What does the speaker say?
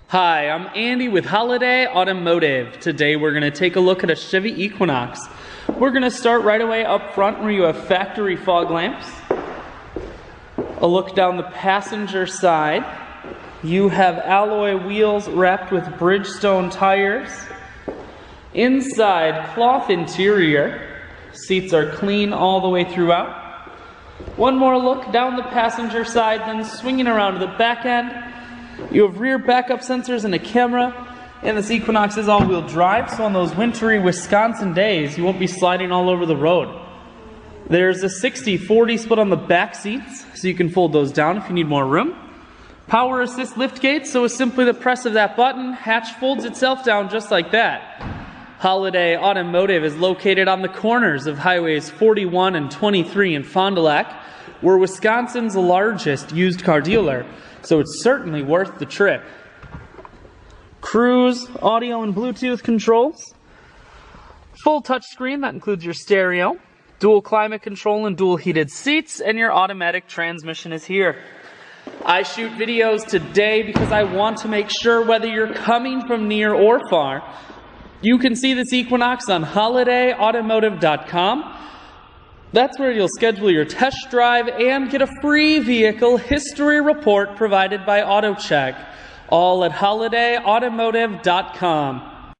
Hi, I'm Andy with Holiday Automotive. Today we're going to take a look at a Chevy Equinox. We're going to start right away up front where you have factory fog lamps. A look down the passenger side. You have alloy wheels wrapped with Bridgestone tires. Inside, cloth interior. Seats are clean all the way throughout. One more look down the passenger side, then swinging around to the back end. You have rear backup sensors and a camera, and this Equinox is all-wheel drive, so on those wintry Wisconsin days, you won't be sliding all over the road. There's a 60-40 split on the back seats, so you can fold those down if you need more room. Power assist lift gates, so with simply the press of that button, hatch folds itself down just like that. Holiday Automotive is located on the corners of highways 41 and 23 in Fond du Lac. We're Wisconsin's largest used car dealer, so it's certainly worth the trip. Cruise, audio and Bluetooth controls. Full touchscreen, that includes your stereo. Dual climate control and dual heated seats, and your automatic transmission is here. I shoot videos today because I want to make sure whether you're coming from near or far, you can see this Equinox on holidayautomotive.com. That's where you'll schedule your test drive and get a free vehicle history report provided by AutoCheck, all at holidayautomotive.com.